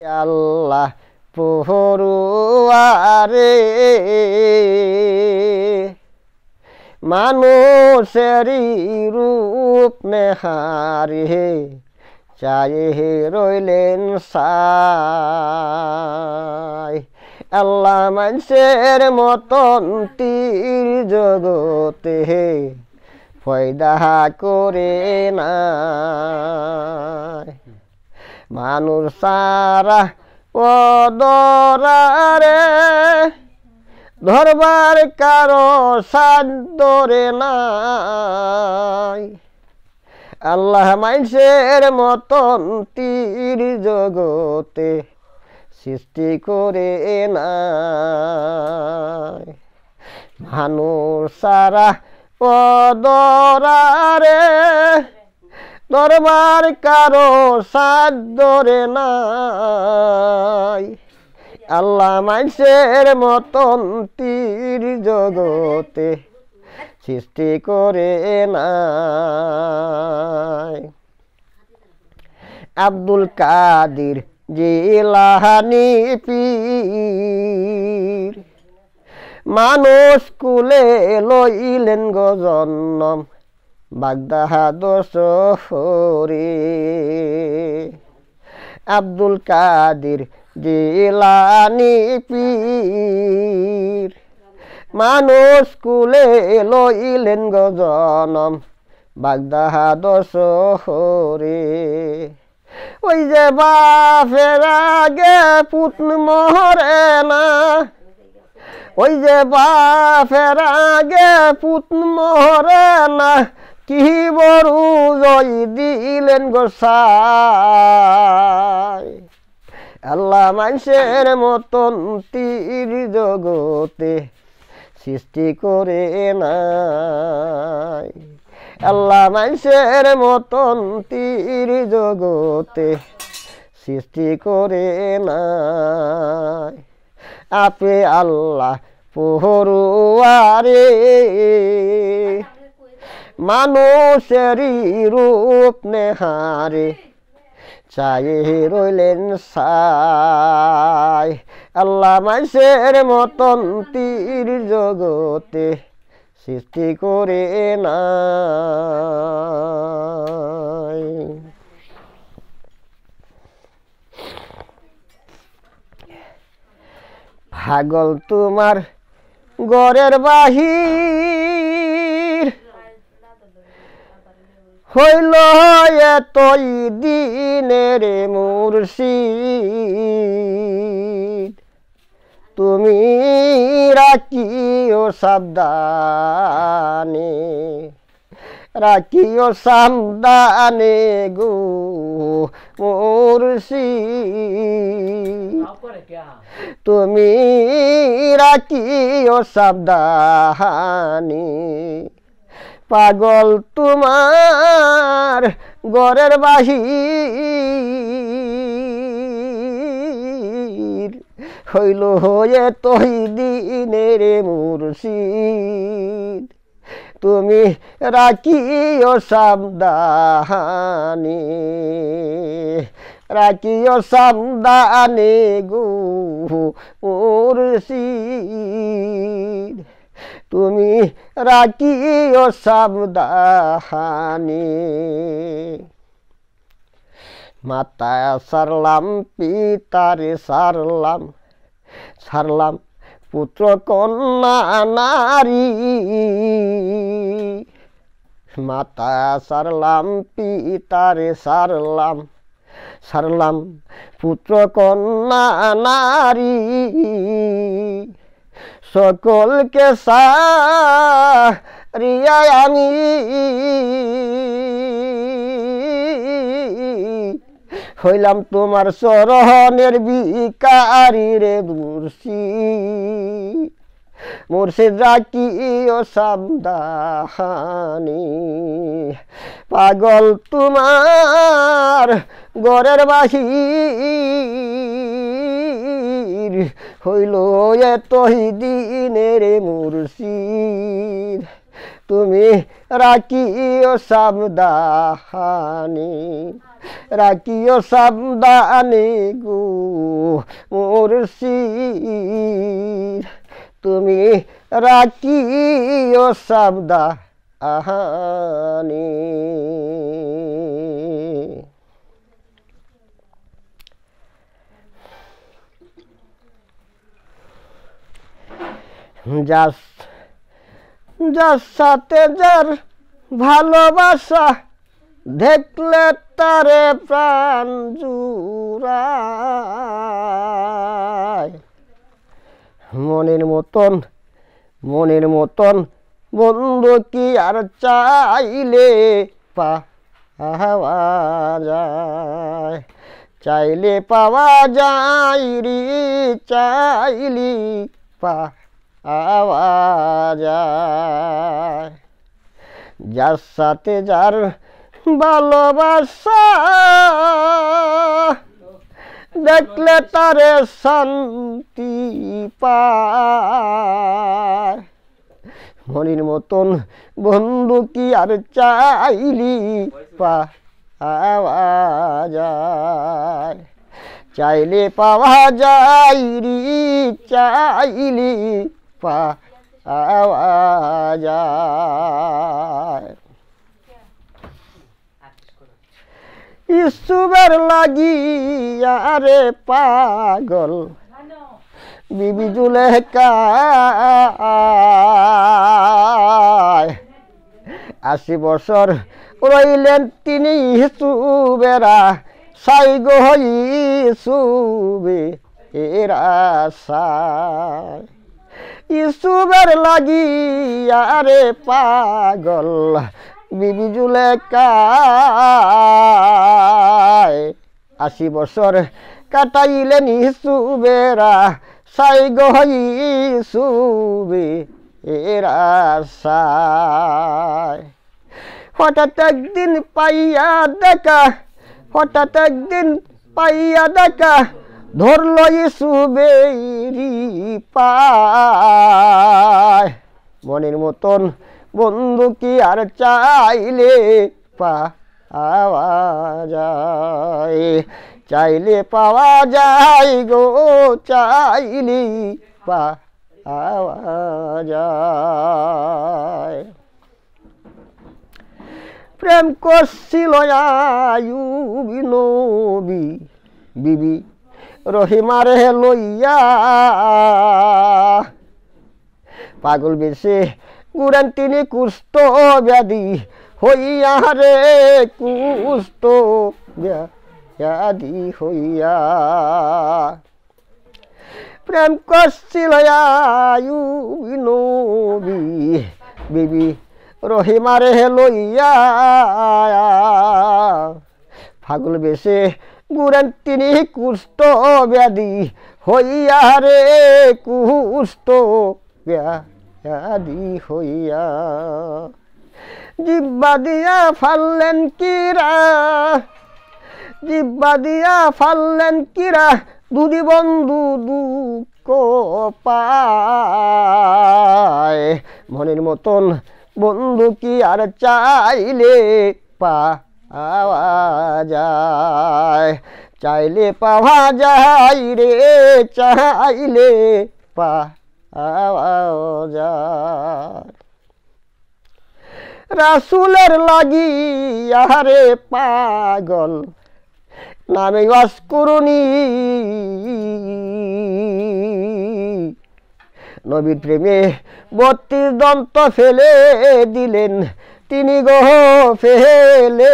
আল্লাহ পড়ুয়ারে মানুষেরই রূপ নেহারে চায়ে রইলেন সাই। আল্লাহ মানুষের মতন তীর জগতে ফয়দা করে নাই। মানুষ সারা পদরারে ধরবার কারো সাধ্যরে নাই। আল্লাহ মানুষের মতন তীর জগতে সৃষ্টি করে নাই। মানুষ সারা পদরারে ধরবার কারো সাধ্যরে নাই। আল্লাহ মানুষের মতন তীর জগতে সৃষ্টি করে নাই। আব্দুল কাদির জিলানী পীর মানুষ কুলে লইলেন গো জন্ম বাগদাদ শহরে। আব্দুল কাদির জিলানী পীর মানুষ কুলে লইলেন গো জন্ম বাগদাদ শহরে। ওই যে বাপের আগে পুত মরে না, ওই যে বাপের আগে পুত মরে না, কি বড় জয় দিলেন গোসাই। আল্লাহ মানুষের মতন তীর জগতে সৃষ্টি করে নাই। আল্লাহ মানুষের মতন তীর জগতে সৃষ্টি করে নাই। আপে আল্লাহ পড়ুয়ারে মানুষেরই রূপ নেহারে চায়ে রইলেন সাই। আল্লাহ মানুষের মতন তীর জগতে সৃষ্টি করে নাই। পাগল তোমার ঘরের বাহির হইল এতই দিনের মুর্শিদ। তুমি রাখিও সাবধানে, রাখিও সাবধানে গো মুর্শিদ। তুমি রাখিও সাবধানে। পাগল তোমার ঘরের বাহির হইল হয়ে তৈ দিনের মুর্শিদ। তুমি রাখিও সাবধানে, রাখিও সাবধানে গো মুর্শিদ। তুমি রাখিও সাবধানে। মাতা সারলাম পিতারে সারলাম, সারলাম পুত্র কন্যা নারী। মাতা সারলাম পিতারে সারলাম, সারলাম পুত্র কন্যা নারী। সকলকে সারিয়া আমি হইলাম তোমার চরণের ভিখারি রে মুর্শিদ। মুর্শিদ রাখিও সাবধানে। পাগল তোমার ঘরের বাহির হইল এতই দিনের মুর্শিদ। তুমি রাখিও সাবধানে। রাখিও সাবধানে গো মুর্শিদ তুমি রাখিও সাবধানে যার সাথে যার ভালোবাসা দেখলে তারে প্রাণ জুড়ায় মনের মতন বন্ধু কি আর চাইলে পাওয়া যায় চাইলে পাওয়া যায় রে চাইলি পাওয়া যায় যার সাথে যার ভালোবাসা দেখলে তারে শান্তি পায় মনের মতন বন্ধু কি আর চাইলি পাওয়া যায় চাইলে পাওয়া যায় রে চাইলি পাওয়া যায় ইসুবের লাগিয়া রে পাগল বিবি জুলেখা 80 বছর রইলেন তিনি ইসুবেরা সাই গো ইসুবে এরা সাই ইসুবের লাগিয়া রে পাগল বিবি জুলেখা 80 বছর কাটাইলেন ইসুবেরা সাই গো ইসুবে এরা সাই হঠাৎ একদিন পাইয়া দেখা ধরল ইসুবেরি পায় মনের মতন বন্ধু কি আর চাইলে পাওয়া যায় চাইলে পাওয়া যায় গো চাইলে পাওয়া যায় প্রেম করছিল আয়ুব নবী বিবি রহিমারে লইয়া পাগল বেশে ঘুরেন তিনি কুষ্ঠ ব্যাধি হইয়া রে কুষ্ঠ ব্যাধি হইয়া প্রেম করছিল আয়ুব নবী বিবি রহিমারে লইয়া পাগল বেশে ঘুরেন তিনি কুষ্ঠ ব্যাধি হইয়া রে কুষ্ঠ ব্যাধি হইয়া জিব্বা দিয়া ফাললেন কিরা দুদি বন্ধু দুঃখ পায় মনের মতন বন্ধু কি আর চাইলে পাওয়া যায় চাইলে পাওয়া যায় রে চাইলে পাওয়া যায় রাসূলের লাগিয়া রে পাগল নামে বাস করুনি নবীর প্রেমে 32 দন্ত ফেলে দিলেন তিনি গো ফেলে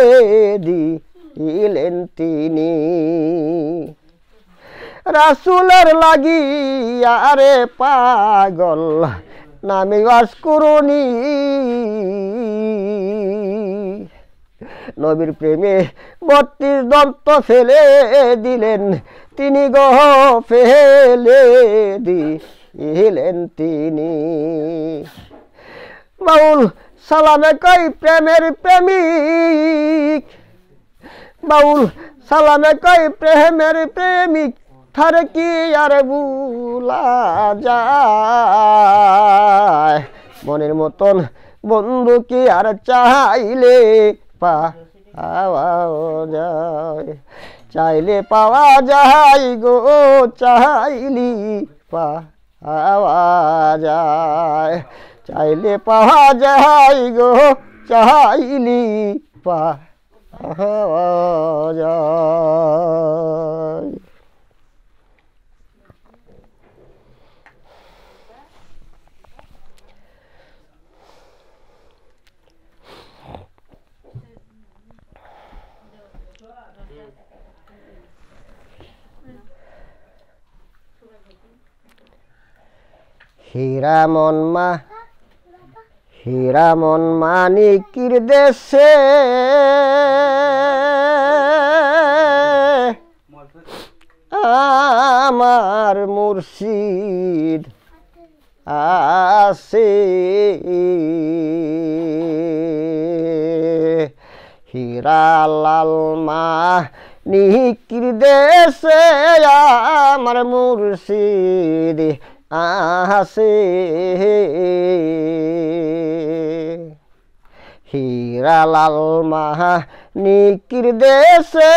দিলেন তিনি রাসূলের লাগিয়া রে পাগল নামে বাস করুনি নবীর প্রেমে 32 দন্ত ফেলে দিলেন তিনি গো ফেলে দিলেন তিনি বাউল সালামে কই প্রেমের প্রেমিক বাউল সালামে কই প্রেমের প্রেমিক থার কি আর ভুলা যায় মনের মতন বন্ধু কি আর চাইলে পাওয়া যায় চাইলে পাওয়া যায় গো চাইলি পাওয়া যায় চাইলে পাওয়া যায় গো চাইলি পাওয়া যায় হীরামন মানিকের দেশে আমার মুর্শিদ আছে হীরালাল মানিকের দেশে আমার মুর্শিদ আছে হীরালাল মানিকের দেশে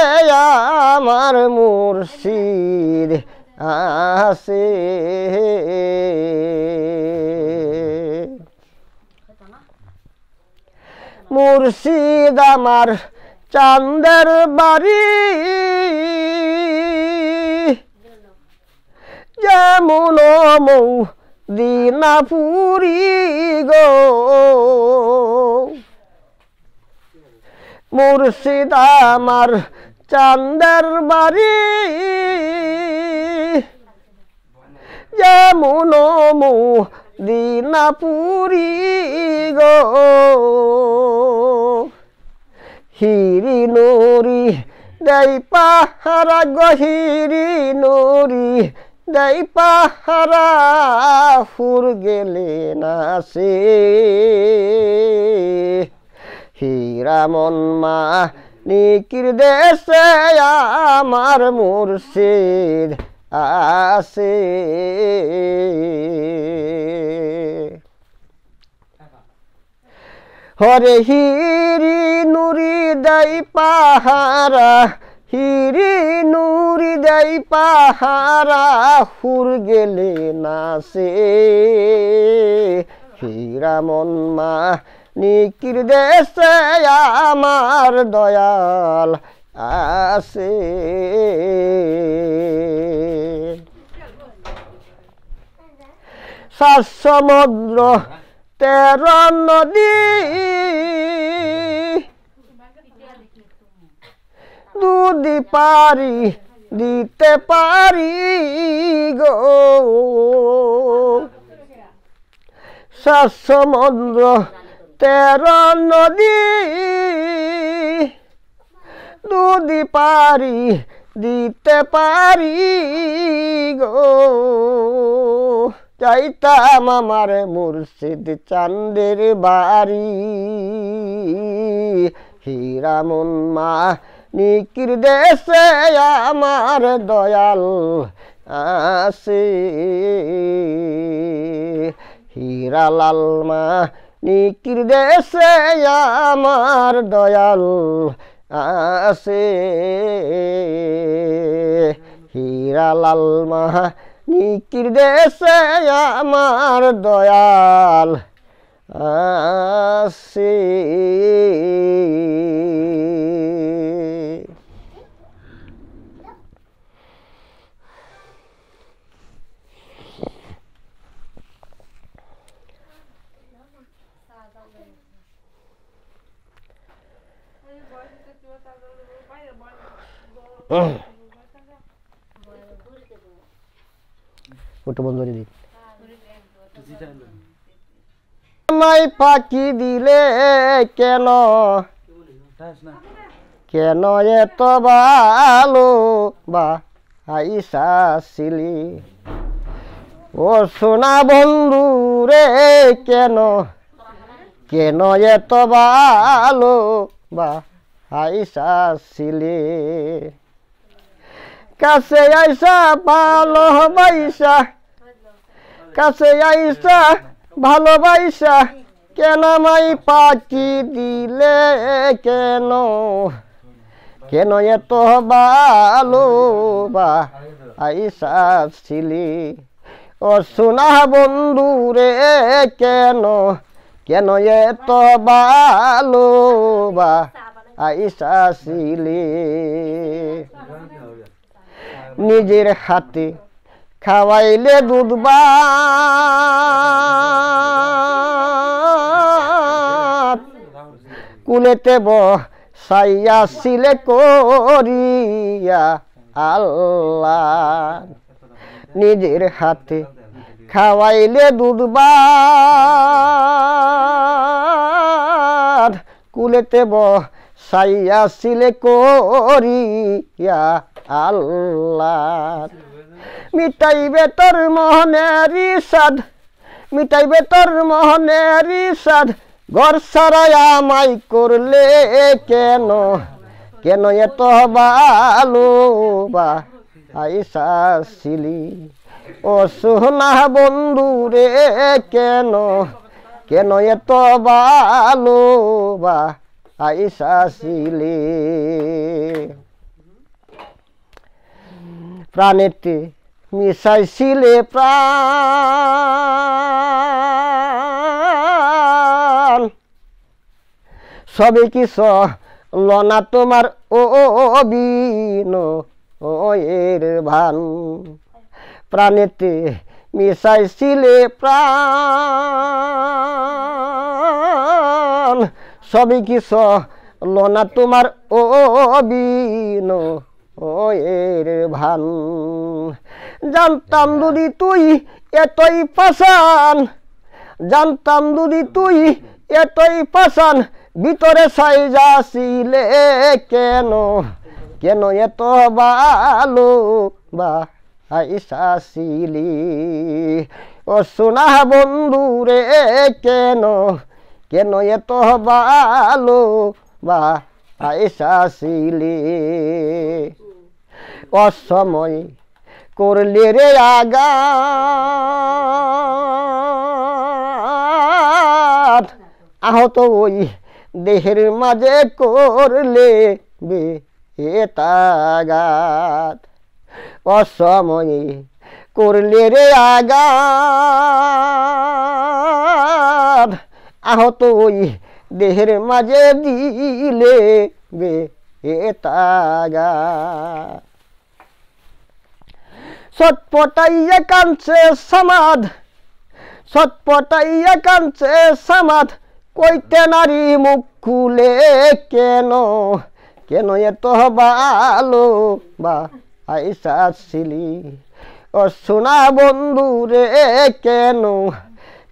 আমার মুর্শিদ আছে মুর্শিদ আমার চাঁদের বাড়ি যেমন মদিনাপুরি গো মুর্শিদ আমার চাঁদের বাড়ি যেমন মদিনাপুরি গো হিরি নুরি দেই পাহারা গো হিরি নুরি দেই পাহারা ফুর গেলে না সে হীরামন মানিকের দেশে আমার মুর্শিদ আছে হরে হিরি নুরি দেই পাহারা হিরি নুরি দেই পাহারা হুর গেলে না সে হীরামন মানিকের দেশে আমার দয়াল আছে সাত সমুদ্র 13 নদী দুদি পারি দিতে পারি গো সাত সমুদ্র 13 নদী দুদি পারি দিতে পারি গো চাইতাম আমার মুর্শিদ চাঁদের বাড়ি হীরামন মানিকের দেশে আমার দয়াল আছে হীরালাল মানিকের দেশে আমার দয়াল আছে হীরালাল মানিকের দেশে আমার দয়াল আছে ওটা বন্ধ করে দিন আমায় ফাঁকি দিলে কেন কেন এত ভালো বাসাইলি ও সোনা বন্ধু রে কেন কেন এত ভালো বাসাইলি কাছে আইসা ভালোবাসা কাছে আইসা ভালোবাসা কেন আমায় পাখি দিলে কেন কেন এত ভালোবাসিলি ও সোনা বন্ধু রে কেন কেন এত ভালোবাসিলি নিজের হাতে খাওয়াইলে দুধ ভাত কুলেতে বসাইয়াছিলে করিয়া আল্লাহ নিজের হাতে খাওয়াইলে দুধ ভাত কুলেতে বসাইয়াছিলে করিয়া আল্লাহ মিটাইবে তোর মনের ইসাদ মিটাইবে তোর মনের ইসাদ ঘর সারাই আমায় করলে কেন কেন এত ভালোবাসিলি ও সোনা বন্ধু রে কেন কেন এত ভালোবাসিলি প্রাণেতে মিশাইছিলে প্রাণ সবে কি লনা তোমার অবিনয়ের ভান প্রাণেতে মিশাইছিলে প্রাণ সবে কি লনা তোমার অবিনয়ের ভান জানতাম যদি তুই এতই পাষাণ জানতাম যদি তুই এতই পাষাণ ভিতরে সাইজাছিলে কেন কেন এত ভালোবাসিলি ও সোনা বন্ধু রে কেন কেন এত ভালোবাসিলি অসময় করলে রে আঘাত আহত ওই দেহের মাঝে করলে বেতাঘাত অসময়ে করলে রে আঘাত আহত ওই দেহের মাঝে দিলে বেতাঘাত ছটপটাইয়া কাঁদছে সমাধ ছটপটাইয়া কাঁদছে সমাধ কইতে নারী মুখ খুলে কেন কেন এত ভালোবাসিলি ও সোনা বন্ধু রে কেন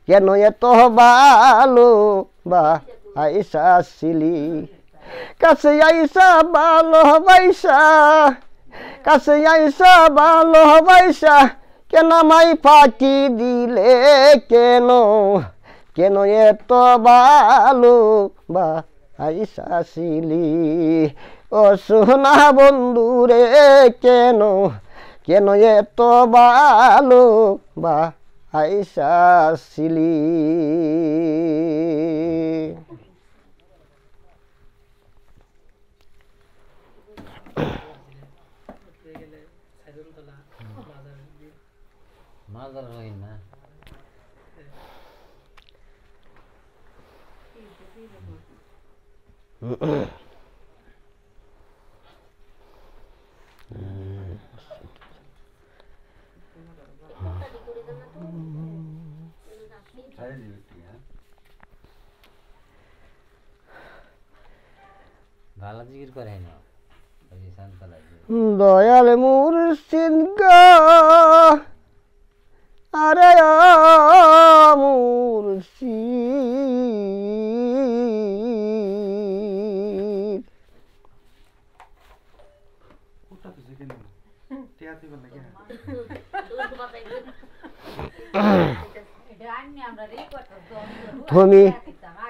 কেন এত ভালোবাসিলি কাছে আইসা ভালোবাসা কাছে আইসা ভালোবাসা কেন আমায় ফাঁকি দিলে কেন কেন এত ভালোবাসিলি ও সোনা বন্ধু রে কেন কেন এত ভালোবাসিলি মাজার হয় না ভালো জিকির করে না দয়াল মুর্শিদ গো আরে মুর্শিদ তুমি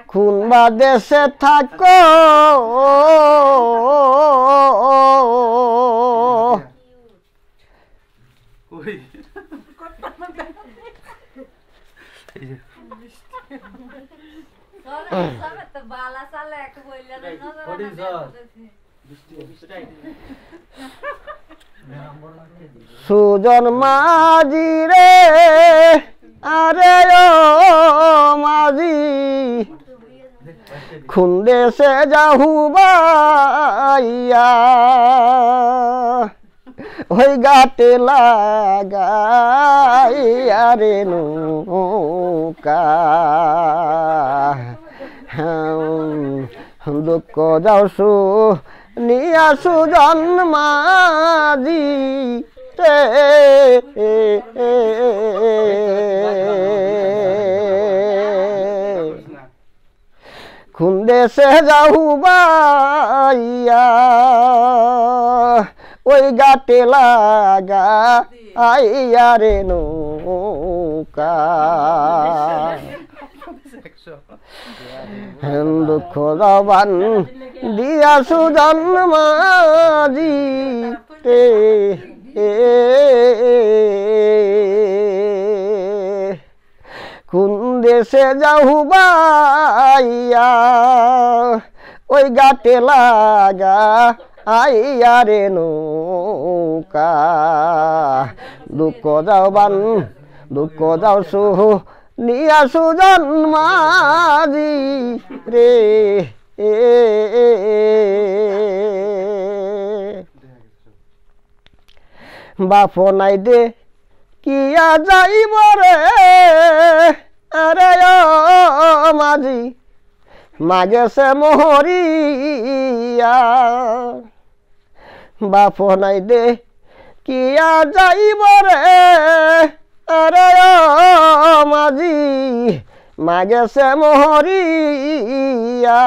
কোনবা দেশে থাকো সুজন মাঝি রে আরে ও মাঝি খুন্দে সে যাহু বাইয়া ওই গাতে লাগাইয়া রে নৌকা দুঃখ যাও সু নিয়া সুজন মাঝি রে খুন্দে সে যাহু বাইয়া ওই গাতে লাগা আইয়া রে নৌকা দুঃখ দাবান দিয়া সুজন মাঝি রে কোন দেশে যাহু বাইয়া ওই গাতে লাগা আইয়া রে নৌকা দুঃখ যাওবান দুঃখ যাও সুহু নিয়া সুজন মাঝি রে বাপ নাই দে কিয়া যাইব রে আরে ও মাঝি মাগে সে মোহরিয়া বাপ নাই দে কিয়া যাইব রে আরে ও মাঝি মাগে সে মোহরিয়া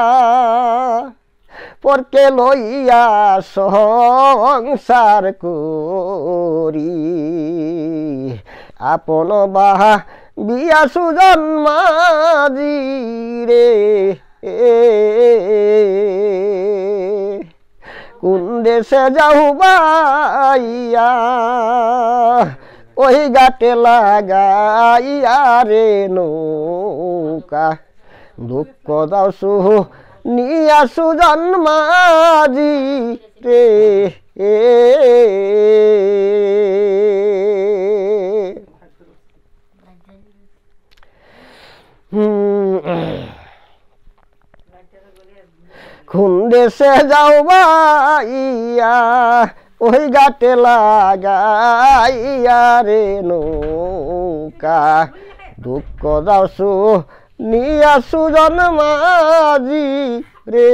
পরকে লইয়া সংসার করি আপন বাহা বিয়া সুজন মাঝি রে কোন দেশে যাও বাইয়া ওই গাতে লাগাইয়া রে নৌকা দুঃখ দাও সুহু নিয়া সুজন মাঝি রে কোন দেশে যাও বাইয়া ওই গাতে লাগাইয়া রে নৌকা দুঃখ দাও সু নিয়া সুজন মাঝি রে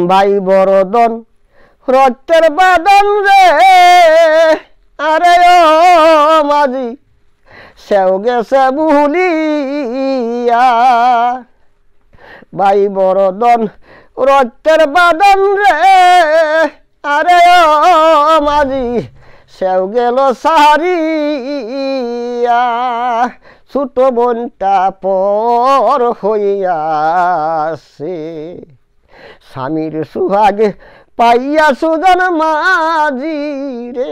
ভাই বরদন রক্তের বাদন রে আরে ও মাঝি সেও গেছে ভুলিয়া ভাই বরদন রক্তের বাদন রে আরে ও মাঝি সেও গেল সারিয়া ছোট বোনটা পর হইয়াছে স্বামীর সুহাগ পাইয়া সুজন মাঝি রে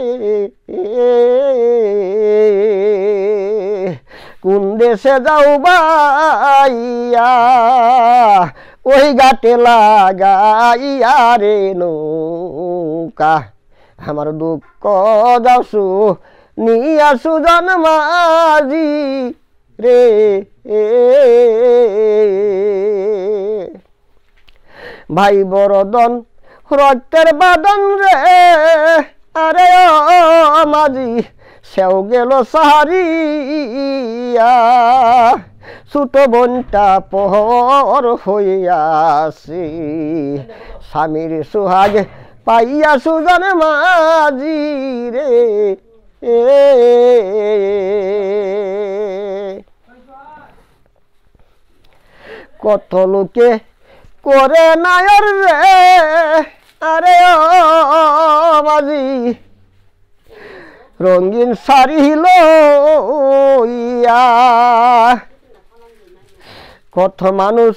কোন দেশে যাও বাইয়া ওই গাতে লাগাইয়া রে নৌকা আমার দুঃখ দাসু নিয়া সুজন মাঝি রে ভাই বরদন রক্তের বাদন রে আরে ও মাঝি সেও গেল সারিয়া ছোট বোনটা পহর হইয়াছে স্বামীর সুহাগ পাইয়া সুজন মাঝি রে কত লোকে করে নায়র রে আরে ও মাঝি রঙিন শাড়ি লইয়া কত মানুষ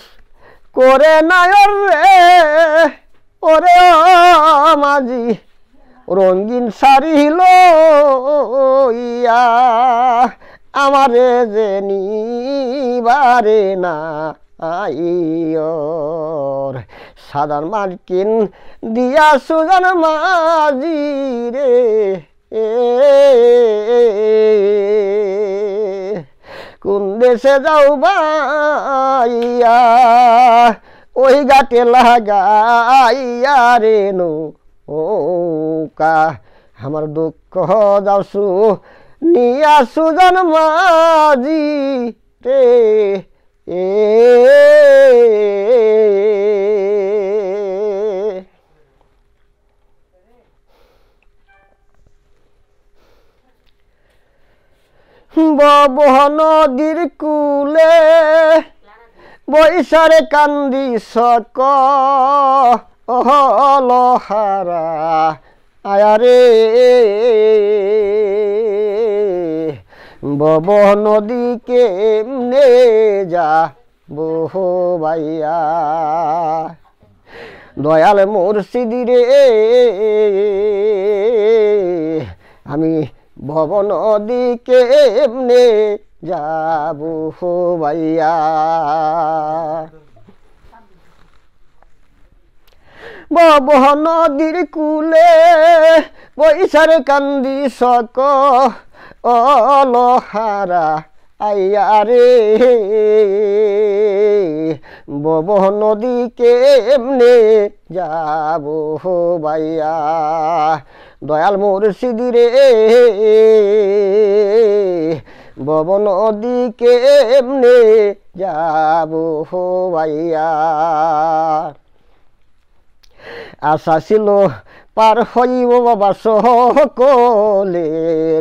করে নায়র রে ওরে ও মাঝি রঙিন শাড়ি লইয়া আমারে যে নিবারে না আইয়র সাদার মার্কিন দিয়া সুজন মাঝি রে কোন দেশে যাও বাইয়া ওই গাটে লাগাইয়া রে নৌকা আমার দুঃখ যাওসু নিয়া সুজন মাঝি রে ববহ নদীর কূলে বৈশারে কান্দি সক লহারা আয়ারে ববহ নদী কেমনে যা বাইয়া দয়াল মুর্শিদি রে আমি ভব নদী কেমনে যাব বাইয়া বব নদীর কূলে বৈশার কান্দি সক অলহারা আইয়া রে বব নদী কেমনে যাব বাইয়া দয়াল মুর্শিদি রে বব নদী কেমনে যাব বাইয়া আশা ছিল পার হইব বাবা সকলে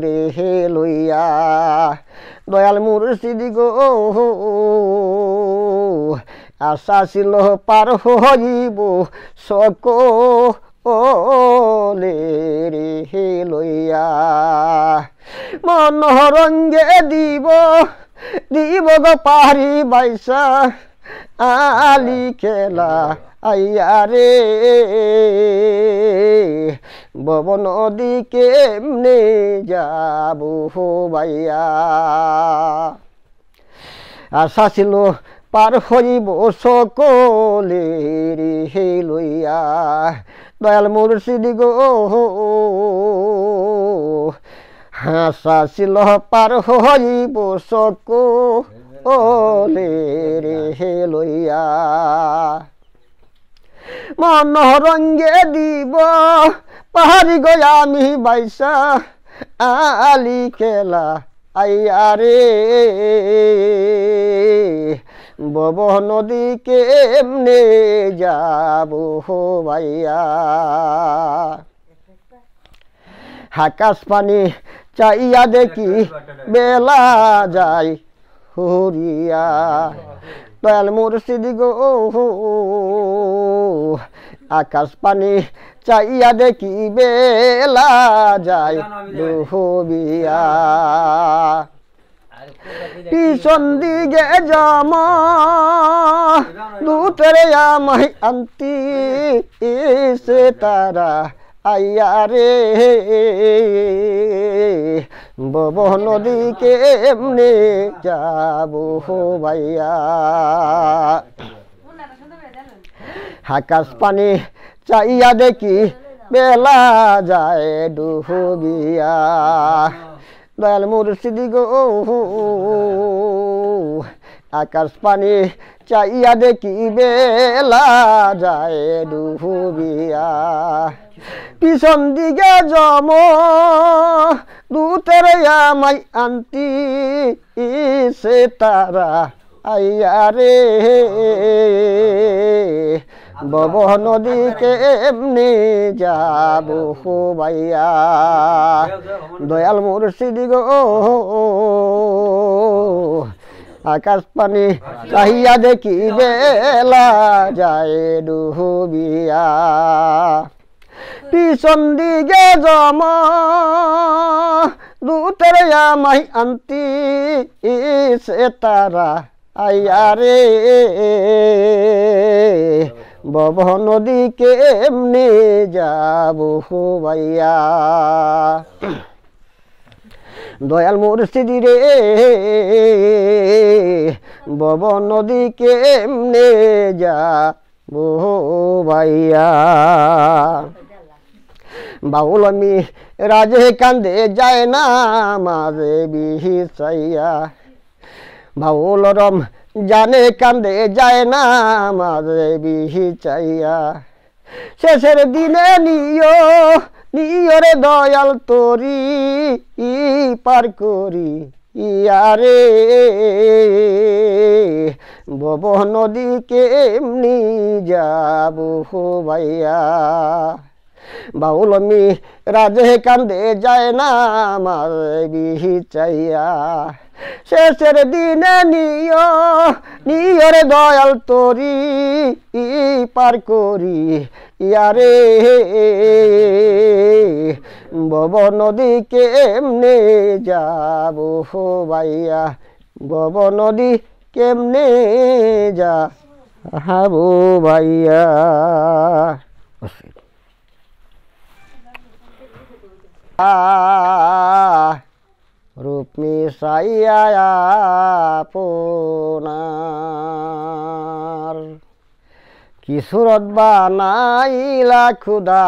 রে লইয়া দয়াল মুর্শিদি গো আশা ছিল পার হইব সকলে রে লইয়া মনোরঞ্জে দিব গো পারি বাইসা আলি খেলা আইয়া রে বব নদী কেমনে যাব বাইয়া আশা ছিল পার হইব সকলে রে লইয়া দয়াল মুর্শিদি গো আশা ছিল পার হইব সকলে রে লইয়া মনোরঞ্জে দিব পাহাড়ি গয়া আমি বাইসা আলি খেলা আইয়া রে বব নদী কেমনে যাব বাইয়া আকাশ পানি চাইয়া দেখি বেলা যায় হরিয়া দয়াল মুর্শিদি গো আকাশ পানি চাইয়া দেখি বেলা যায় ডুবিয়া পিছন দিকে জম দুতরে আমায় আন্তি সে তারা আইয়া রে বব নদী কেমনে যাব বাইয়া আকাশ পানি চাইয়া দেখি বেলা যায় ডুবিয়া দয়াল মুর্শিদি গো আকাশ পানি চাইয়া দেখি বেলা যায় ডুবিয়া পিছন দিকে জম দুতের আমায় আন্তি সে তারা আইয়া রে বব নদী কেমনে যাব বাইয়া দয়াল মুর্শিদি গো আকাশ পানি চাহিয়া দেখি বেলা যায় ডুবিয়া পিছন দিকে জম দুতের আমায় আন্তি সে তারা আইয়া রে বব নদী কেমনে যাব ভাইয়া দয়াল মুর্শিদি রে বব নদী কেমনে যাব ভাইয়া বাউল আমি রাজে কান্দে যায় না মাঝে বিহিসাইয়া বাউল রম জানে কান্দে যায় না মাঝে বিহিচাইয়া শেষের দিনে নিয় রে দয়াল তোরি পার করি ইয়ারে বব নদী কেমনি যাব ভাইয়া বাউল আমি রাজে কান্দে যায় না আমার বিহিচাইয়া শেষের দিনে নিয় রে দয়াল তোরি পার করি ইয়ারে বব নদী কেমনে যাব ভাইয়া বব নদী কেমনে যাব ভাইয়া রূপ মিশাইয়া আপনার কি সুরত বানাইলা খুদা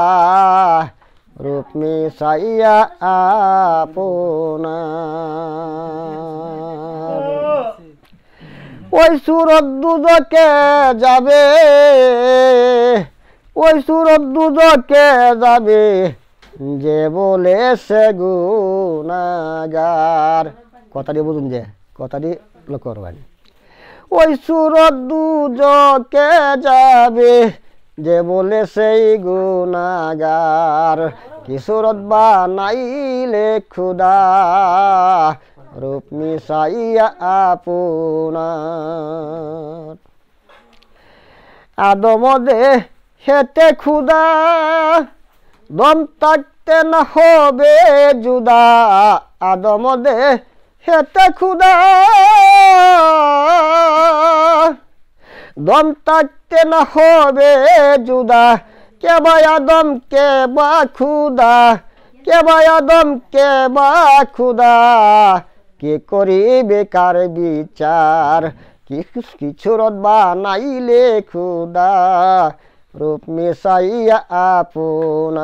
রূপ মিশাইয়া আপনার ওই সুরত দুজকে যাবে ওই সুরত দুজকে যাবে যে বলে সে গুনাগার কথাটি বুঝুন যে কথাটি লক্ষ্য করবেন ওই সুরত দুজকে যাবে যে বলে সেই গুনাগার কি সুরত বানাইলে খুদা রূপ মিশাইয়া আপনার আদমদে হেতে খুদা দম থাকতে না হবে জুদা আদমদে হেতে খুদা দম থাকতে না হবে জুদা কে বা আদম কে বা খুদা কে বা আদম কে বা খুদা কে করিবে কার বিচার কিছুরত বানাইলে খুদা রূপ মিশাইয়া আপনার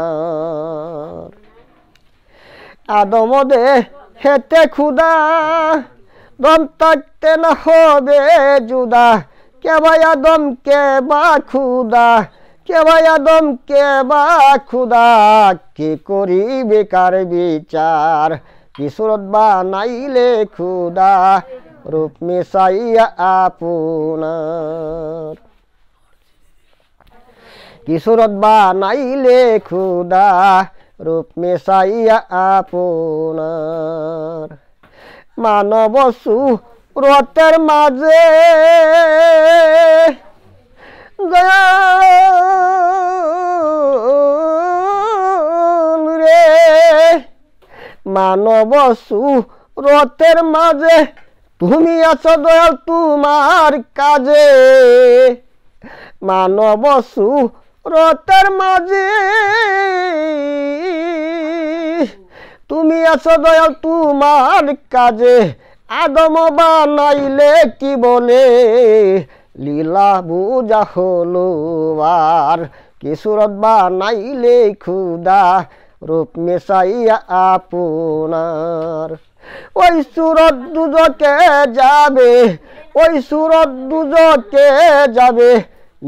আদমদে হেতে খুদা দম থাকতে না হবে জুদা কে ভাই আদম কে বা খুদা কে ভাই আদম কে বা খুদা কি করিবে কার বিচার কি সুরত বানাইলে খুদা রূপ মিশাইয়া আপনার কি সুরত বানাইলে খুদা রূপ মিশাইয়া আপনার মানব সুরতের মাঝে রে মানব সুরতের মাঝে তুমি আছো দয়াল তোমার কাজে মানব সুরতের মাঝে তুমি আছো দয়াল তোমার কাজে আদম বানাইলে কি বলে লীলা বুঝা হলো আর কি সুরত বানাইলে খুদা রূপ মিশাইয়া আপনার ওই সুরত দুজকে যাবে ওই সুরত দুজকে যাবে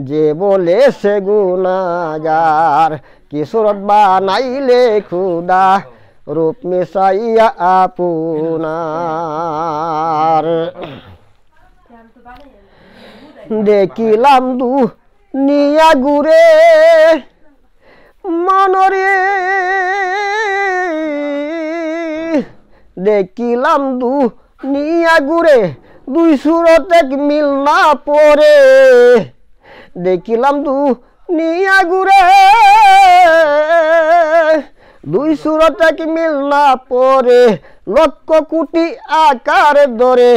যে বলে সে গুনাগার কি সুরত বানাইলে খুদা রূপ মিশাইয়া আপনার দেখিলাম দুনিয়া ঘুরে মনরে দেখিলাম দুনিয়া ঘুরে দুই সুরত এক মিল না পড়ে দেখিলাম দুনিয়া ঘুরে দুই সুরত এক মিল না পড়ে লক্ষ কোটি আকার ধরে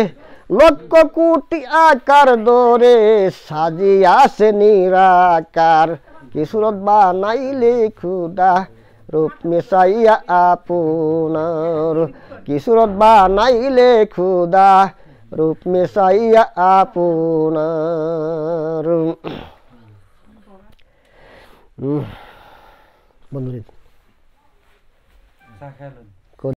লক্ষ কোটি আকার দরে সাজিয়াছে নিরাকার কি সুরত বানাইলে খুদা রূপ মিশাইয়া আপনার কি সুরত বানাইলে খুদা রূপ মিশাইয়া আপনার বন্ধুরে চা খেলেন